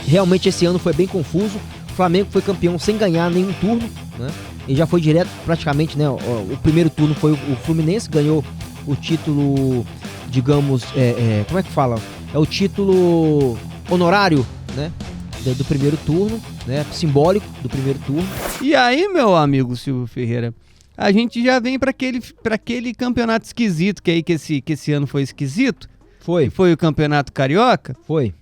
Realmente esse ano foi bem confuso. O Flamengo foi campeão sem ganhar nenhum turno, né? E já foi direto praticamente, né? O primeiro turno foi o Fluminense, ganhou o título, digamos, como é que fala? É o título honorário, né? Do primeiro turno, né? Simbólico do primeiro turno. E aí, meu amigo Silvio Ferreira, a gente já vem para aquele campeonato esquisito, que esse ano foi esquisito. Foi. Foi o Campeonato Carioca. Foi.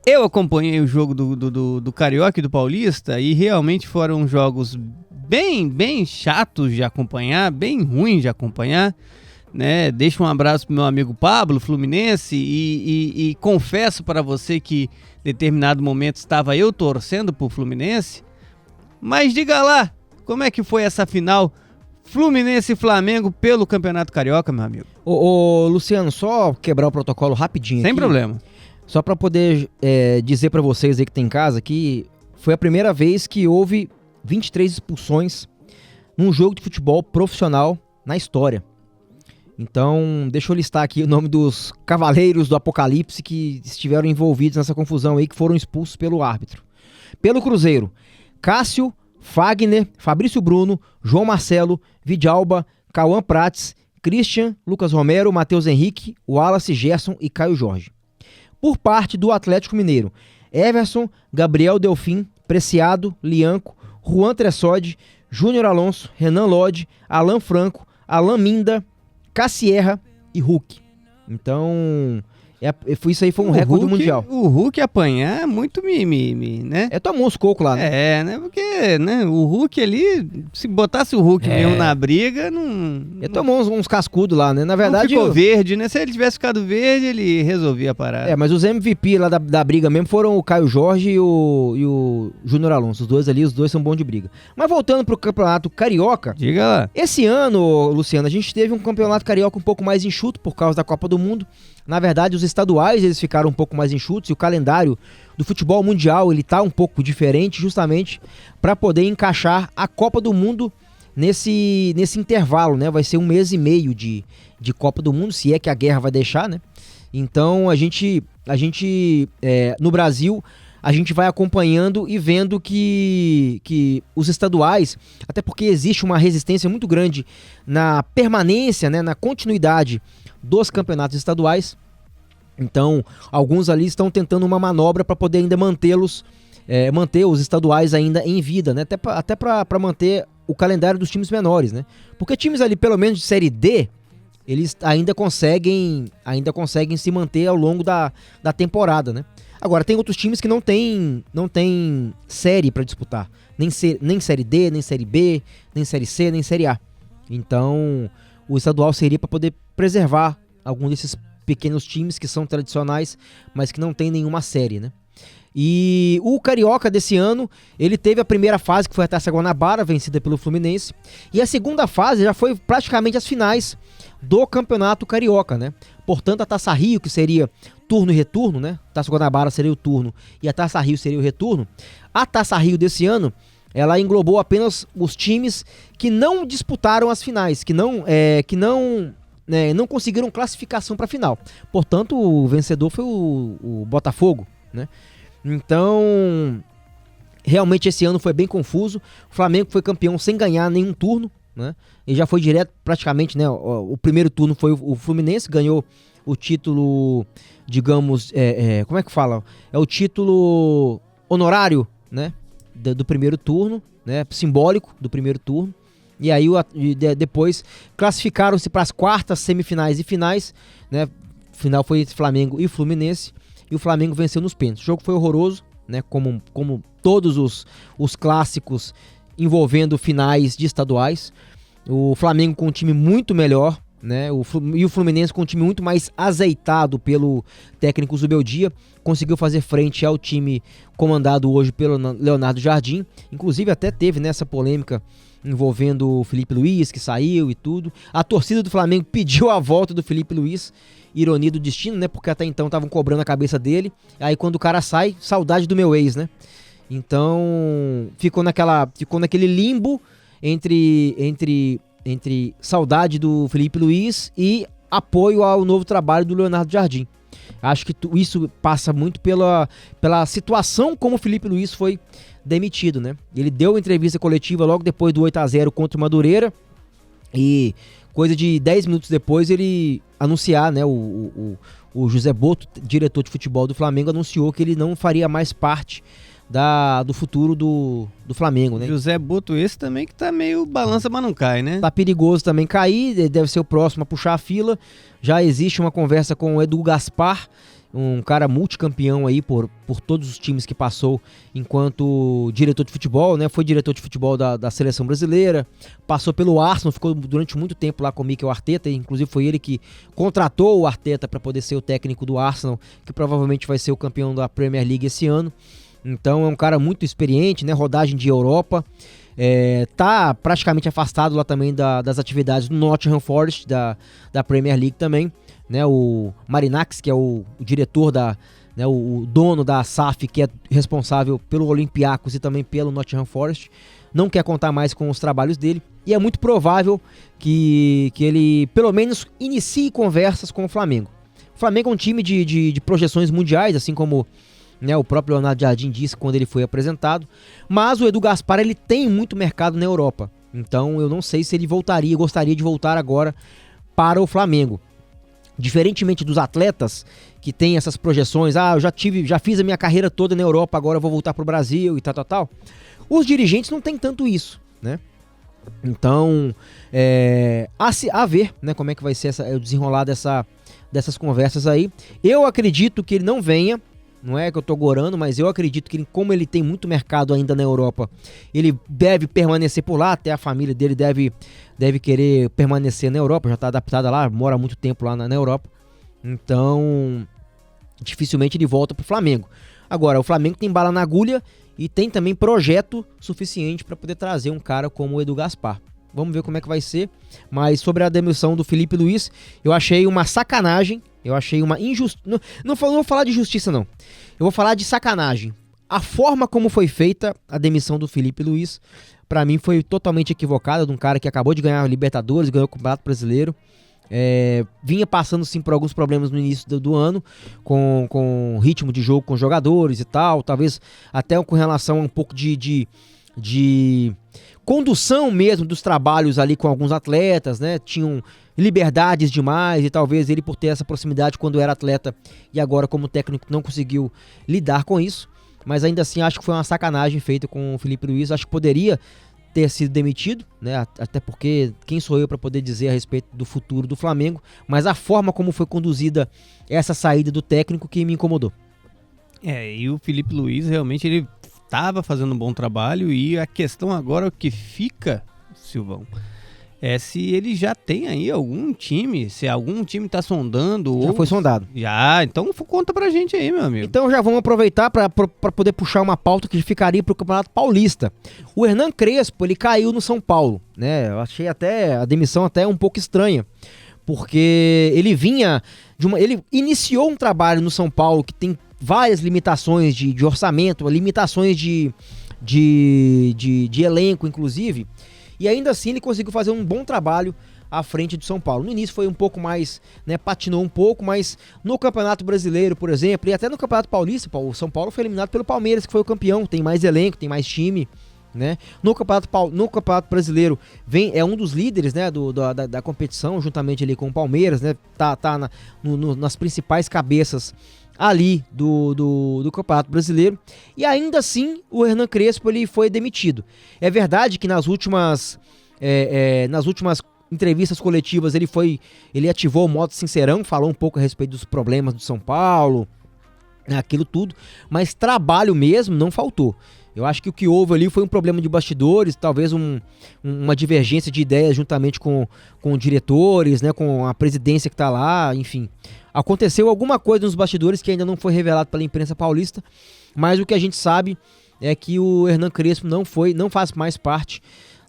Eu acompanhei o jogo do Carioca e do Paulista e realmente foram jogos bem chatos de acompanhar, bem ruins de acompanhar, né? Deixo um abraço pro meu amigo Pablo, Fluminense, e confesso para você que em determinado momento estava eu torcendo pro Fluminense, mas diga lá, como é que foi essa final Fluminense e Flamengo pelo Campeonato Carioca, meu amigo? Ô, Luciano, só quebrar o protocolo rapidinho Sem aqui. problema. Só para poder dizer para vocês aí que tem em casa que foi a primeira vez que houve 23 expulsões num jogo de futebol profissional na história. Então, deixa eu listar aqui o nome dos cavaleiros do Apocalipse que estiveram envolvidos nessa confusão aí, que foram expulsos pelo árbitro. Pelo Cruzeiro, Cássio, Fagner, Fabrício Bruno, João Marcelo, Vidalba, Cauã Prates, Christian, Lucas Romero, Matheus Henrique, Wallace, Gerson e Caio Jorge. Por parte do Atlético Mineiro, Everson, Gabriel Delfim, Preciado, Lianco, Juan Tressode, Júnior Alonso, Renan Lodge, Alan Franco, Alan Minda, Cassierra e Hulk. Então, isso aí foi um recorde mundial. O Hulk apanhar é muito mimimi, né? Tomou uns cocos lá, né? Né? Porque, né, o Hulk ali, se botasse o Hulk mesmo na briga, não... Ele tomou uns cascudos lá, né? Na verdade... Não ficou verde, né? Se ele tivesse ficado verde, ele resolvia a parada. Mas os MVP lá da briga mesmo foram o Caio Jorge e o Júnior Alonso. Os dois são bons de briga. Mas voltando pro Campeonato Carioca... Diga lá. Esse ano, Luciano, a gente teve um Campeonato Carioca um pouco mais enxuto por causa da Copa do Mundo. Na verdade, os estaduais eles ficaram um pouco mais enxutos e o calendário do futebol mundial ele tá um pouco diferente justamente para poder encaixar a Copa do Mundo nesse intervalo, né? Vai ser 1 mês e meio de Copa do Mundo, se é que a guerra vai deixar, né? Então a gente no Brasil a gente vai acompanhando e vendo que os estaduais, até porque existe uma resistência muito grande na permanência, né, na continuidade dos campeonatos estaduais. Então, alguns ali estão tentando uma manobra para poder ainda manter os estaduais ainda em vida, né? Até para manter o calendário dos times menores, né? Porque times ali, pelo menos de Série D, eles ainda conseguem se manter ao longo da temporada, né? Agora, tem outros times que não tem série para disputar. Nem Série D, nem Série B, nem Série C, nem Série A. Então, o estadual seria para poder preservar algum desses pequenos times que são tradicionais, mas que não tem nenhuma série, né? E o Carioca desse ano, ele teve a primeira fase, que foi a Taça Guanabara, vencida pelo Fluminense. E a segunda fase já foi praticamente as finais do Campeonato Carioca, né? Portanto, a Taça Rio, que seria turno e retorno, né? Taça Guanabara seria o turno e a Taça Rio seria o retorno. A Taça Rio desse ano, ela englobou apenas os times que não disputaram as finais, que não conseguiram classificação para a final. Portanto, o vencedor foi o Botafogo, né? Então, realmente esse ano foi bem confuso. O Flamengo foi campeão sem ganhar nenhum turno, né? E já foi direto praticamente, né? O primeiro turno foi o Fluminense, ganhou o título, digamos, como é que fala? É o título honorário, né? Do primeiro turno, né? Simbólico do primeiro turno. E aí depois classificaram-se para as quartas, semifinais e finais, né? Final foi Flamengo e Fluminense. E o Flamengo venceu nos pênaltis. O jogo foi horroroso, né? Como todos os clássicos envolvendo finais de estaduais. O Flamengo com um time muito melhor, né? E o Fluminense com um time muito mais azeitado pelo técnico Zubeldia. Conseguiu fazer frente ao time comandado hoje pelo Leonardo Jardim. Inclusive até teve nessa polêmica envolvendo o Felipe Luiz, que saiu e tudo. A torcida do Flamengo pediu a volta do Felipe Luiz. Ironia do destino, né? Porque até então estavam cobrando a cabeça dele. Aí quando o cara sai, saudade do meu ex, né? Então ficou naquele limbo entre saudade do Felipe Luiz e apoio ao novo trabalho do Leonardo Jardim. Acho que isso passa muito pela situação como o Felipe Luiz foi demitido, né? Ele deu entrevista coletiva logo depois do 8-0 contra o Madureira e coisa de 10 minutos depois ele anunciar, né? O José Botto, diretor de futebol do Flamengo, anunciou que ele não faria mais parte do futuro do Flamengo, né? José Botto, esse também que tá meio balança, mas não cai, né? Tá perigoso também cair, ele deve ser o próximo a puxar a fila. Já existe uma conversa com o Edu Gaspar, um cara multicampeão aí por todos os times que passou enquanto diretor de futebol, né? Foi diretor de futebol da seleção brasileira, passou pelo Arsenal, ficou durante muito tempo lá com o Mikel Arteta, e inclusive foi ele que contratou o Arteta para poder ser o técnico do Arsenal, que provavelmente vai ser o campeão da Premier League esse ano. Então é um cara muito experiente, né? Rodagem de Europa. Tá praticamente afastado lá também das atividades do Nottingham Forest, da Premier League também. Né? O Marinakis, que é o diretor né, o dono da SAF, que é responsável pelo Olympiacos e também pelo Nottingham Forest, não quer contar mais com os trabalhos dele. E é muito provável que ele, pelo menos, inicie conversas com o Flamengo. O Flamengo é um time de projeções mundiais, assim como, né, o próprio Leonardo Jardim disse quando ele foi apresentado, mas o Edu Gaspar ele tem muito mercado na Europa, então eu não sei se ele gostaria de voltar agora para o Flamengo. Diferentemente dos atletas que têm essas projeções, eu já fiz a minha carreira toda na Europa, agora eu vou voltar para o Brasil e tal, os dirigentes não têm tanto isso, né? Então, a ver, né, como é que vai ser o desenrolar dessas conversas aí. Eu acredito que ele não venha. Não é que eu tô gorando, mas eu acredito que como ele tem muito mercado ainda na Europa, ele deve permanecer por lá, até a família dele deve querer permanecer na Europa, já tá adaptada lá, mora há muito tempo lá na Europa. Então, dificilmente ele volta pro Flamengo. Agora, o Flamengo tem bala na agulha e tem também projeto suficiente para poder trazer um cara como o Edu Gaspar. Vamos ver como é que vai ser. Mas sobre a demissão do Felipe Luiz, eu achei uma sacanagem. Eu achei uma injustiça. Não vou falar de justiça, não. Eu vou falar de sacanagem. A forma como foi feita a demissão do Felipe Luiz, pra mim, foi totalmente equivocada. De um cara que acabou de ganhar a Libertadores, ganhou o Campeonato Brasileiro. Vinha passando, sim, por alguns problemas no início do ano, com ritmo de jogo com jogadores e tal. Talvez até com relação a um pouco de condução mesmo dos trabalhos ali com alguns atletas, né? Tinham liberdades demais e talvez ele, por ter essa proximidade quando era atleta e agora como técnico, não conseguiu lidar com isso. Mas ainda assim acho que foi uma sacanagem feita com o Felipe Luiz. Acho que poderia ter sido demitido, né? Até porque quem sou eu para poder dizer a respeito do futuro do Flamengo, mas a forma como foi conduzida essa saída do técnico que me incomodou. E o Felipe Luiz realmente ele estava fazendo um bom trabalho, e a questão agora que fica, Silvão, é se ele já tem aí algum time, se algum time tá sondando. Já foi sondado. Já, então conta pra gente aí, meu amigo. Então já vamos aproveitar para poder puxar uma pauta que ficaria pro Campeonato Paulista. O Hernan Crespo, ele caiu no São Paulo, né? Eu achei até a demissão até um pouco estranha, porque ele vinha ele iniciou um trabalho no São Paulo que tem várias limitações de orçamento, limitações de elenco, inclusive, e ainda assim ele conseguiu fazer um bom trabalho à frente do São Paulo. No início foi um pouco mais, né, patinou um pouco, mas no Campeonato Brasileiro, por exemplo, e até no Campeonato Paulista, o São Paulo foi eliminado pelo Palmeiras, que foi o campeão, tem mais elenco, tem mais time, né? No Campeonato Brasileiro é um dos líderes, né, da competição, juntamente ali com o Palmeiras, né? Tá nas principais cabeças ali do Campeonato Brasileiro, e ainda assim o Hernan Crespo ele foi demitido. É verdade que nas últimas entrevistas coletivas ele ativou o modo sincerão, falou um pouco a respeito dos problemas do São Paulo, aquilo tudo, mas trabalho mesmo não faltou. Eu acho que o que houve ali foi um problema de bastidores, talvez uma divergência de ideias juntamente com diretores, né, com a presidência que está lá, enfim. Aconteceu alguma coisa nos bastidores que ainda não foi revelado pela imprensa paulista, mas o que a gente sabe é que o Hernan Crespo não faz mais parte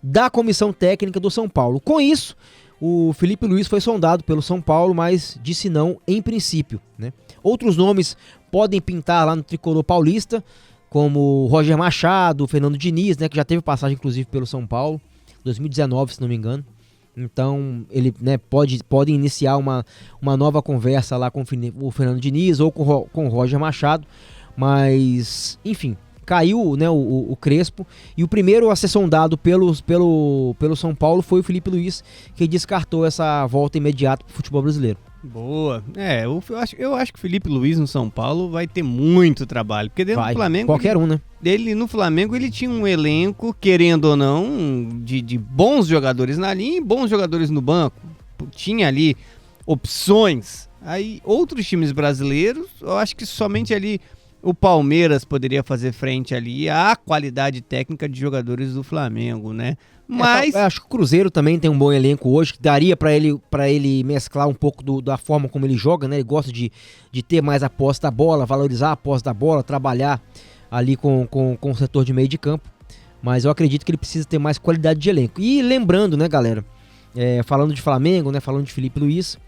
da comissão técnica do São Paulo. Com isso, o Felipe Luiz foi sondado pelo São Paulo, mas disse não em princípio, né? Outros nomes podem pintar lá no tricolor paulista, como Roger Machado, Fernando Diniz, né, que já teve passagem inclusive pelo São Paulo, 2019, se não me engano. Então, ele, né, pode iniciar uma nova conversa lá com o Fernando Diniz ou com o Roger Machado. Mas, enfim, caiu, né, o Crespo. E o primeiro a ser sondado pelo São Paulo foi o Felipe Luiz, que descartou essa volta imediata para o futebol brasileiro. Boa. Eu acho que o Felipe Luiz no São Paulo vai ter muito trabalho. Porque dentro do Flamengo. Qualquer um, né? No Flamengo ele tinha um elenco, querendo ou não, de bons jogadores na linha e bons jogadores no banco. Tinha ali opções. Aí outros times brasileiros, eu acho que somente ali o Palmeiras poderia fazer frente ali à qualidade técnica de jogadores do Flamengo, né? Mas eu acho que o Cruzeiro também tem um bom elenco hoje, que daria pra ele mesclar um pouco da forma como ele joga, né? Ele gosta de ter mais a posse da bola, valorizar a posse da bola, trabalhar ali com o setor de meio de campo. Mas eu acredito que ele precisa ter mais qualidade de elenco. E lembrando, né, galera, falando de Flamengo, né, falando de Felipe Luiz,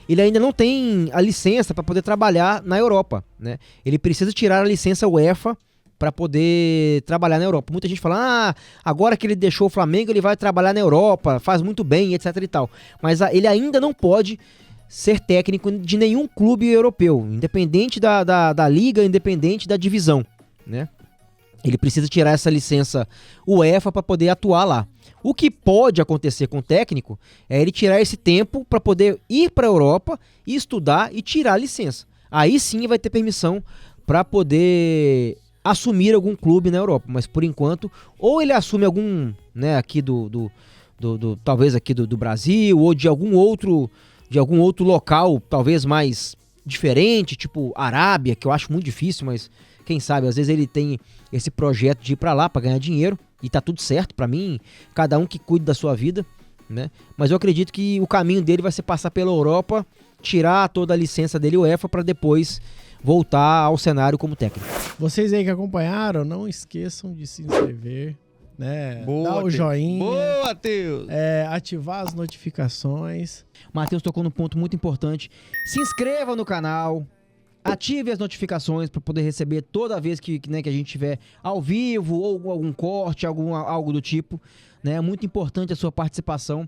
ele ainda não tem a licença para poder trabalhar na Europa, né? Ele precisa tirar a licença UEFA para poder trabalhar na Europa. Muita gente fala, agora que ele deixou o Flamengo, ele vai trabalhar na Europa, faz muito bem, etc e tal. Mas ele ainda não pode ser técnico de nenhum clube europeu, independente da liga, independente da divisão, né? Ele precisa tirar essa licença UEFA para poder atuar lá. O que pode acontecer com o técnico é ele tirar esse tempo para poder ir para a Europa e estudar e tirar a licença. Aí sim vai ter permissão para poder assumir algum clube na Europa, mas por enquanto, ou ele assume algum, né, aqui talvez aqui do Brasil, ou de algum outro local, talvez mais diferente, tipo Arábia, que eu acho muito difícil, mas quem sabe, às vezes ele tem esse projeto de ir pra lá pra ganhar dinheiro, e tá tudo certo pra mim, cada um que cuide da sua vida, né? Mas eu acredito que o caminho dele vai ser passar pela Europa, tirar toda a licença dele UEFA pra depois voltar ao cenário como técnico. Vocês aí que acompanharam, não esqueçam de se inscrever, né? Dar o joinha. Boa, Matheus! Ativar as notificações. Matheus tocou num ponto muito importante. Se inscreva no canal, ative as notificações para poder receber toda vez que a gente tiver ao vivo ou algum corte, algo do tipo. Né? É muito importante a sua participação